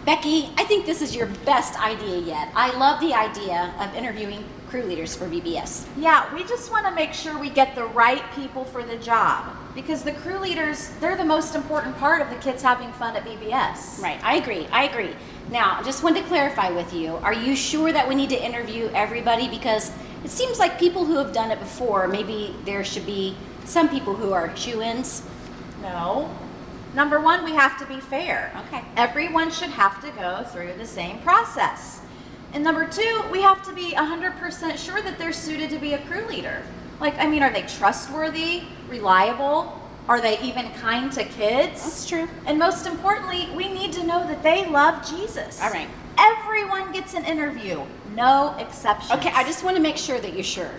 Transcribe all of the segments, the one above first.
Becky, I think this is your best idea yet. I love the idea of interviewing crew leaders for VBS. Yeah, we just want to make sure we get the right people for the job, because the crew leaders, they're the most important part of the kids having fun at VBS. Right, I agree. Now, I just wanted to clarify with you, are you sure that we need to interview everybody? Because it seems like people who have done it before, maybe there should be some people who are shoo-ins. No. Number one, we have to be fair. Okay. Everyone should have to go through the same process. And number two, we have to be 100% sure that they're suited to be a crew leader. Like, I mean, are they trustworthy, reliable? Are they even kind to kids? That's true. And most importantly, we need to know that they love Jesus. All right. Everyone gets an interview, no exceptions. Okay, I just want to make sure that you're sure.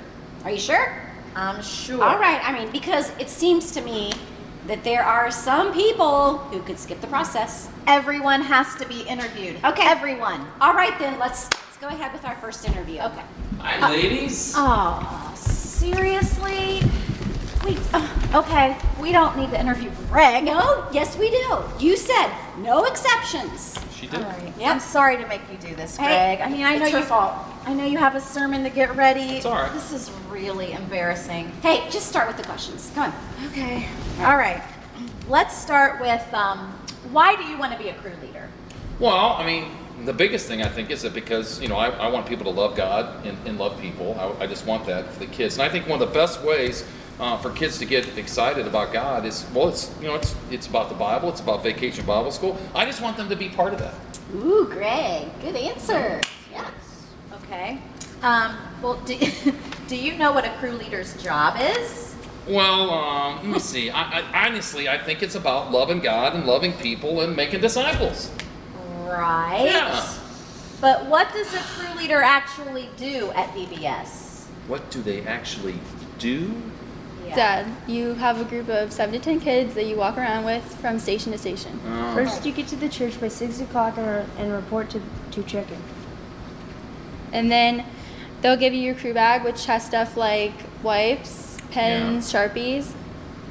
Are you sure? I'm sure. All right, I mean, because it seems to me that there are some people who could skip the process. Everyone has to be interviewed. Okay. Everyone. All right, then, let's go ahead with our first interview. Okay. Hi, ladies. Oh, seriously? Okay, we don't need to interview Greg. No, yes, we do. You said no exceptions. She did. All right. Yep. I'm sorry to make you do this, Hey, Greg. I mean, I know it's your you. fault. I know you have a sermon to get ready. It's all right. This is really embarrassing. Hey, just start with the questions. Come on. Okay. All right. Let's start with why do you want to be a crew leader? Well, I mean, the biggest thing I think is that because, I want people to love God and love people. I just want that for the kids. And I think one of the best ways for kids to get excited about God is, well, it's about the Bible. It's about Vacation Bible School. I just want them to be part of that. Ooh, Greg, good answer. Yeah. Okay. Well, do you know what a crew leader's job is? Well, let me see. I honestly, I think it's about loving God and loving people and making disciples. Right. Yeah. But what does a crew leader actually do at VBS? What do they actually do? Yeah. Dad, you have a group of 7 to 10 kids that you walk around with from station to station. First, you get to the church by 6 o'clock and report to check-in. And then they'll give you your crew bag, which has stuff like wipes, pens, Sharpies.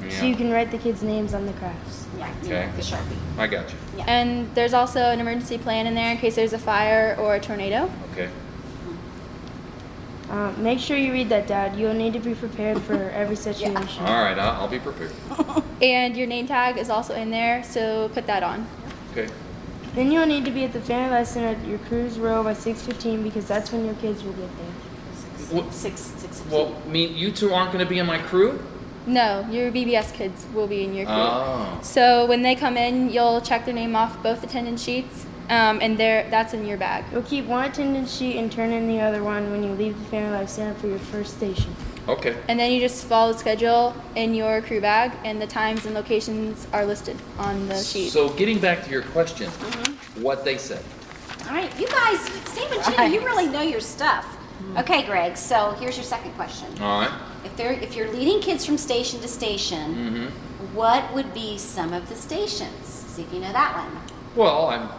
So you can write the kids' names on the crafts. Yeah, Okay. the Sharpie. I got you. Yeah. And there's also an emergency plan in there in case there's a fire or a tornado. Okay. Make sure you read that, Dad. You'll need to be prepared for every situation. All right, I'll be prepared. And your name tag is also in there, so put that on. Okay. Then you'll need to be at the family lesson at your cruise row by 6:15 because that's when your kids will get there. Well, Six. well, mean you two aren't going to be in my crew? No, your VBS kids will be in your crew. Oh. So when they come in, you'll check their name off both attendance sheets, and that's in your bag. You'll keep one attendance sheet and turn in the other one when you leave the family life center for your first station. Okay. And then you just follow the schedule in your crew bag, and the times and locations are listed on the sheet. So getting back to your question, what they said. All right, you guys, Sam and Gina, you really know your stuff. Okay, Greg, so here's your second question. All right. If you're leading kids from station to station, what would be some of the stations? See if you know that one. Well,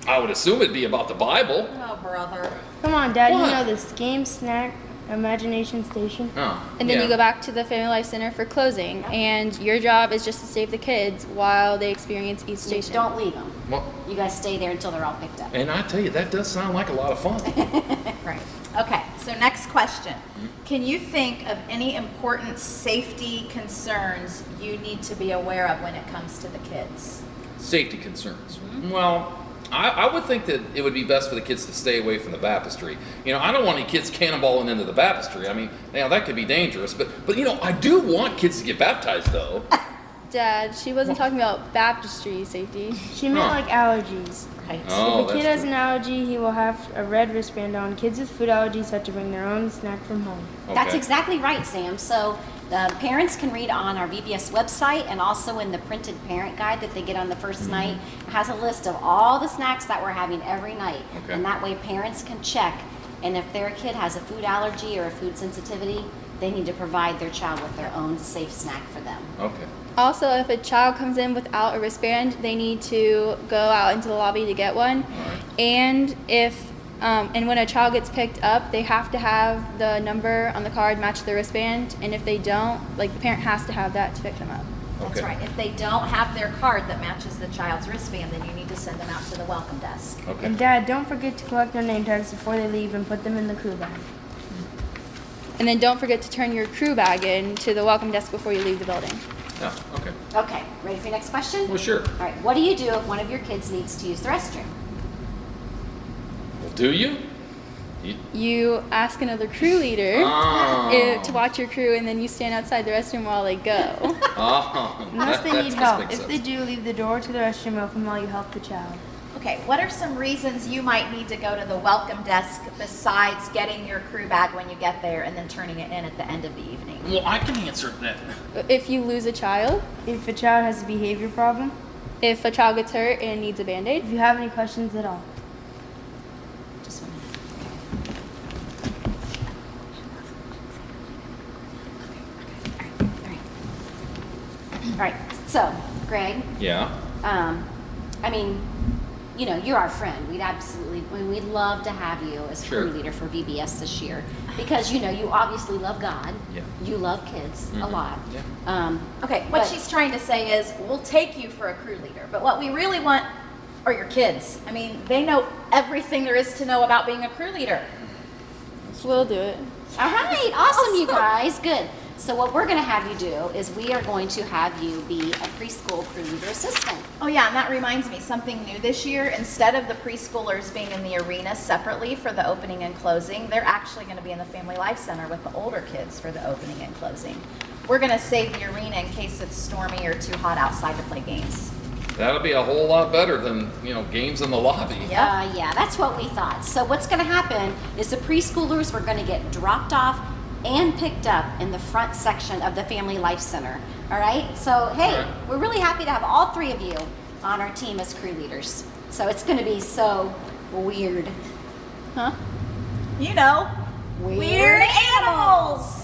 I would assume it'd be about the Bible. Oh, brother. Come on, Dad. What? You know this game, snack, imagination station. Oh. And then yeah. you go back to the Family Life Center for closing, and your job is just to save the kids while they experience each You station. don't leave them. Well, You guys stay there until they're all picked up. and I tell you, that does sound like a lot of fun. Right. Okay, so next question. Can you think of any important safety concerns you need to be aware of when it comes to the kids? Safety concerns. Well, I would think that it would be best for the kids to stay away from the baptistry. I don't want any kids cannonballing into the baptistry. I mean, that could be dangerous. But I do want kids to get baptized, though. Dad, she wasn't talking about baptistry safety. She meant Huh. like allergies. Right. Oh, If a kid that's has an allergy, he will have a red wristband on. Kids with food allergies have to bring their own snack from home. okay. That's exactly right, Sam. So the parents can read on our VBS website and also in the printed parent guide that they get on the first night. It has a list of all the snacks that we're having every night. Okay. And that way parents can check. And if their kid has a food allergy or a food sensitivity, they need to provide their child with their own safe snack for them. Okay. Also, if a child comes in without a wristband, they need to go out into the lobby to get one. Alright. And when a child gets picked up, they have to have the number on the card match the wristband. And if they don't, the parent has to have that to pick them up. That's Okay. right. If they don't have their card that matches the child's wristband, then you need to send them out to the welcome desk. Okay. And Dad, don't forget to collect their name tags before they leave and put them in the crew bag. And then don't forget to turn your crew bag in to the welcome desk before you leave the building. Yeah, okay. Okay, ready for your next question? Well, sure. All right, what do you do if one of your kids needs to use the restroom? Well, do you? You ask another crew leader Oh. to watch your crew, and then you stand outside the restroom while they go. Oh. Unless they that need does help. make If sense. they do, leave the door to the restroom open while you help the child. Okay, what are some reasons you might need to go to the welcome desk besides getting your crew bag when you get there and then turning it in at the end of the evening? Well, I can answer that. If you lose a child, If a child has a behavior problem, if a child gets hurt and needs a Band-Aid, if you have any questions at all. Just one minute. All right, so, Greg, Yeah. I mean, you know, you're our friend. We'd love to have you as Sure. crew leader for VBS this year because, you know, you obviously love God. Yeah. You love kids a Mhm. lot. Yeah. Okay, what But- she's trying to say is we'll take you for a crew leader, but what we really want are your kids. I mean, they know everything there is to know about being a crew leader. we'll do it. All right, awesome, you guys. Good. So what we're going to have you do is we are going to have you be a preschool crew leader assistant. Oh yeah, and that reminds me, something new this year, instead of the preschoolers being in the arena separately for the opening and closing, they're actually going to be in the Family Life Center with the older kids for the opening and closing. We're going to save the arena in case it's stormy or too hot outside to play games. That'll be a whole lot better than, games in the lobby. Yeah. Yeah, that's what we thought. So what's going to happen is the preschoolers were going to get dropped off and picked up in the front section of the Family Life Center. All right? So, hey, All right. we're really happy to have all three of you on our team as crew leaders. So it's going to be so weird. Huh? You know, weird animals.